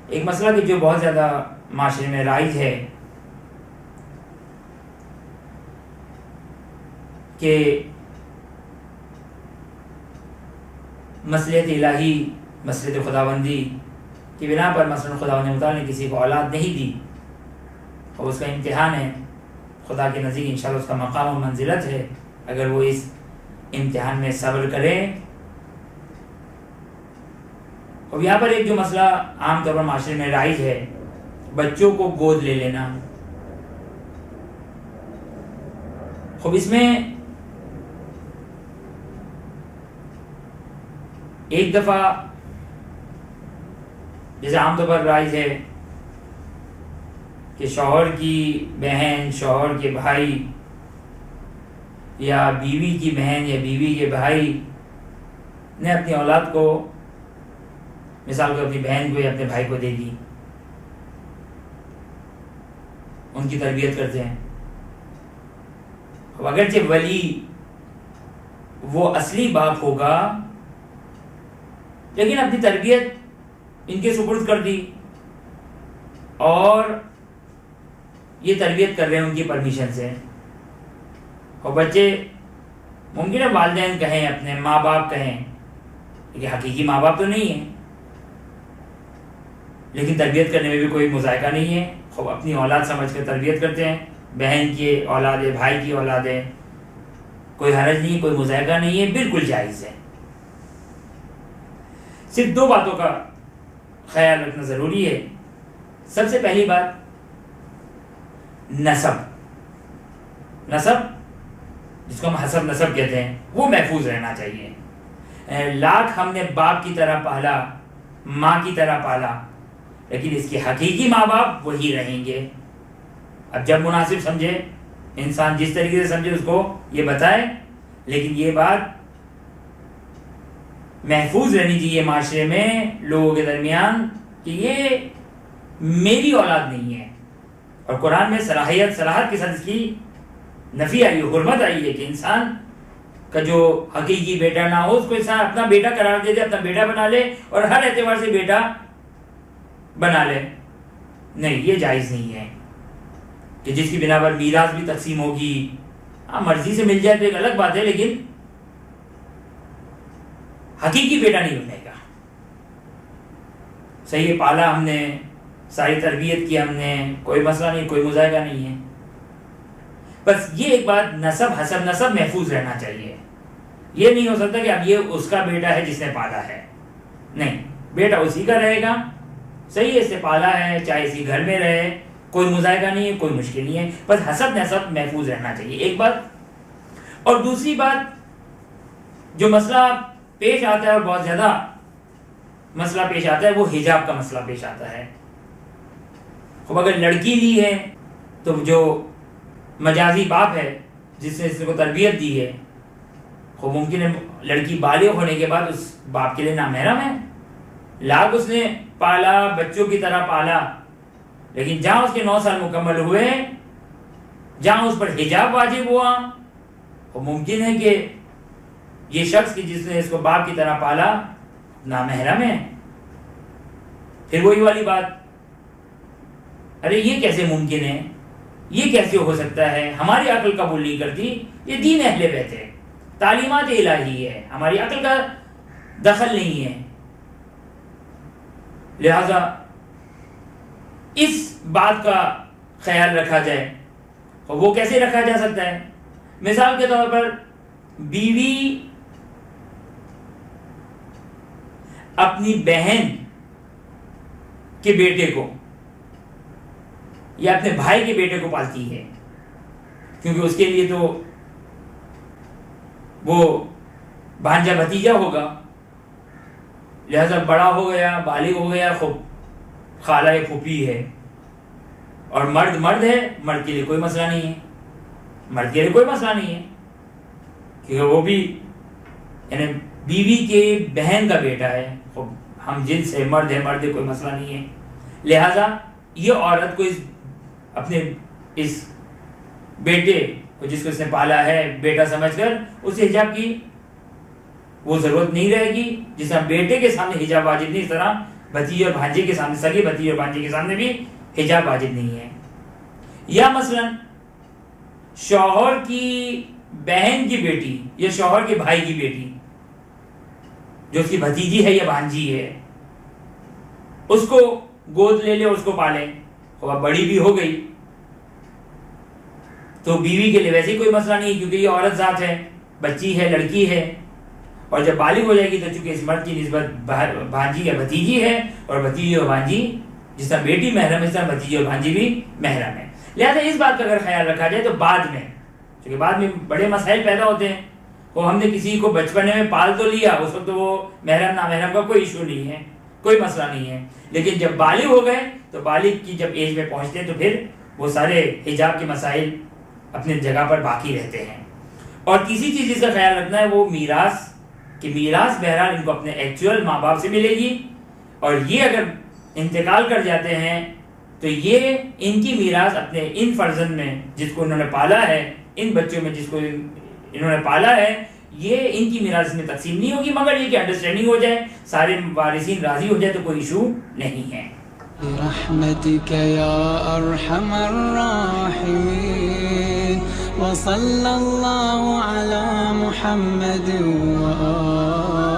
ایک مسئلہ کہ جو بہت زیادہ معاشرے میں رائج ہے کہ مصلحت الہی، مصلحت خداوندی کی بنا پر مثلا خداوند متعال نے کسی کو اولاد نہیں دی اور اس کا امتحان ہے، خدا کے نزدیک انشاءاللہ اس کا مقام و منزلت ہے اگر وہ اس امتحان میں صبر کرے۔ اور یہاں پر ایک جو مسئلہ عام طور پر معاشرے میں رائج ہے، بچوں کو گود لے لینا۔ خوب اس میں ایک دفعہ جیسے عام طور پر رائج ہے کہ شوہر کی بہن، شوہر کے بھائی یا بیوی کی بہن یا بیوی کے بھائی نے اپنی اولاد کو، مثال کو اپنی بہن کو یا اپنے بھائی کو دے دی، ان کی تربیت کرتے ہیں۔ اگرچہ ولی وہ اصلی باپ ہوگا لیکن اپنی تربیت ان کے سپرد کر دی اور یہ تربیت کر رہے ہیں ان کی پرمیشن سے۔ اور بچے ممکن ہے والدین کہیں، اپنے ماں باپ کہیں، لیکن حقیقی ماں باپ تو نہیں ہیں، لیکن تربیت کرنے میں بھی کوئی مذائقہ نہیں ہے۔ خوب اپنی اولاد سمجھ کر تربیت کرتے ہیں، بہن کی اولاد ہے، بھائی کی اولاد ہے، کوئی حرج نہیں، کوئی مذائقہ نہیں ہے، بالکل جائز ہے۔ صرف دو باتوں کا خیال رکھنا ضروری ہے۔ سب سے پہلی بات نسب جس کو ہم حسب نسب کہتے ہیں وہ محفوظ رہنا چاہیے۔ لاکھ ہم نے باپ کی طرح پالا، ماں کی طرح پالا، لیکن اس کے حقیقی ماں باپ وہی رہیں گے۔ اب جب مناسب سمجھے انسان، جس طریقے سے سمجھے اس کو یہ بتائے، لیکن یہ بات محفوظ رہنی چاہیے معاشرے میں لوگوں کے درمیان کہ یہ میری اولاد نہیں ہے۔ اور قرآن میں صراحت کے ساتھ اس کی نفی آئی ہے، حرمت آئی ہے کہ انسان کا جو حقیقی بیٹا نہ ہو اس کو انسان اپنا بیٹا قرار دے دے، اپنا بیٹا بنا لے اور ہر اعتبار سے بیٹا بنا لے۔ نہیں، یہ جائز نہیں ہے کہ جس کی بنا پر میراث بھی تقسیم ہوگی، ہاں مرضی سے مل جائے تو ایک الگ بات ہے، لیکن حقیقی بیٹا نہیں بنے گا۔ صحیح پالا ہم نے، ساری تربیت کی ہم نے، کوئی مسئلہ نہیں، کوئی مذائقہ نہیں ہے۔ بس یہ ایک بات حسب نسب محفوظ رہنا چاہیے۔ یہ نہیں ہو سکتا کہ اب یہ اس کا بیٹا ہے جس نے پالا ہے، نہیں، بیٹا اسی کا رہے گا، صحیح ہے، اس سے پالا ہے، چاہے اسی گھر میں رہے، کوئی مذائقہ نہیں ہے، کوئی مشکل نہیں ہے، بس حسب نسب محفوظ رہنا چاہیے، ایک بات۔ اور دوسری بات، جو مسئلہ پیش آتا ہے اور بہت زیادہ مسئلہ پیش آتا ہے وہ حجاب کا مسئلہ پیش آتا ہے۔ خب اگر لڑکی لی ہے تو جو مجازی باپ ہے جس نے اس کو تربیت دی ہے، خوب ممکن ہے لڑکی بالغ ہونے کے بعد اس باپ کے لیے نامحرم ہے، لاکھ اس نے پالا، بچوں کی طرح پالا، لیکن جہاں اس کے 9 سال مکمل ہوئے، جہاں اس پر حجاب واجب ہوا، وہ ممکن ہے کہ یہ شخص کی جس نے اس کو باپ کی طرح پالا نامحرم ہے۔ پھر وہی والی بات، ارے یہ کیسے ممکن ہے، یہ کیسے ہو سکتا ہے، ہماری عقل قبول نہیں کرتی، یہ دین اہل بیت ہے، تعلیمات الہی ہے، ہماری عقل کا دخل نہیں ہے۔ لہذا اس بات کا خیال رکھا جائے، اور وہ کیسے رکھا جا سکتا ہے؟ مثال کے طور پر بیوی اپنی بہن کے بیٹے کو یا اپنے بھائی کے بیٹے کو پالتی ہے، کیونکہ اس کے لیے تو وہ بھانجا بھتیجا ہوگا، لہذا بڑا ہو گیا، بالغ ہو گیا، خوب خالہ پھوپھی ہے، اور مرد ہے، مرد کے لیے کوئی مسئلہ نہیں ہے، مرد کے لیے کوئی مسئلہ نہیں ہے، کیونکہ وہ بھی یعنی بیوی کے بہن کا بیٹا ہے، خوب ہم جنس ہے، مرد ہے، کوئی مسئلہ نہیں ہے۔ لہذا یہ عورت کو اپنے اس بیٹے کو جس کو اس نے پالا ہے بیٹا سمجھ کر اسے حجاب کی وہ ضرورت نہیں رہے گی، جس طرح بیٹے کے سامنے حجاب واجب نہیں، اس طرح بھتیجے اور بھانجے کے سامنے، سگے بھتیجے اور بھانجے کے سامنے بھی حجاب واجب نہیں ہے. یا مثلا شوہر کی بہن کی بیٹی یا شوہر کے بھائی کی بیٹی جو اس کی بھتیجی ہے یا بھانجی ہے، اس کو گود لے لے اور اس کو پالے، وہ بڑی بھی ہو گئی تو بیوی کے لیے ویسے ہی کوئی مسئلہ نہیں، کیونکہ یہ عورت ذات ہے، بچی ہے، لڑکی ہے. اور جب بالغ ہو جائے گی تو چونکہ اس مرد کی نسبت بھانجی یا بھتیجی ہے، اور بھتیجی اور بھانجی جس طرح بیٹی محرم ہے اس طرح بھتیجی اور بھانجی بھی محرم ہے. لہٰذا اس بات کا اگر خیال رکھا جائے تو بعد میں، چونکہ بعد میں بڑے مسائل پیدا ہوتے ہیں، وہ ہم نے کسی کو بچپنے میں پال تو لیا، اس وقت وہ محرم نامحرم کا کوئی ایشو نہیں ہے، کوئی مسئلہ نہیں ہے. لیکن جب بالغ ہو گئے تو بالغ کی جب ایج میں پہنچتے ہیں تو پھر وہ سارے حجاب کے مسائل اپنے جگہ پر باقی رہتے ہیں. اور کسی چیز کا خیال رکھنا ہے وہ میراث، کہ میراث بہرحال ان کو اپنے ایکچوئل ماں باپ سے ملے گی، اور یہ اگر انتقال کر جاتے ہیں تو یہ ان کی میراث اپنے ان فرزند میں جس کو انہوں نے پالا ہے، ان بچوں میں جس کو انہوں نے پالا ہے، یہ ان کی میراث میں تقسیم نہیں ہوگی، مگر یہ کہ انڈرسٹینڈنگ ہو جائے، سارے وارثین راضی ہو جائے تو کوئی ایشو نہیں ہے. برحمتك يا أرحم الراحمين وصلى الله على محمد وآله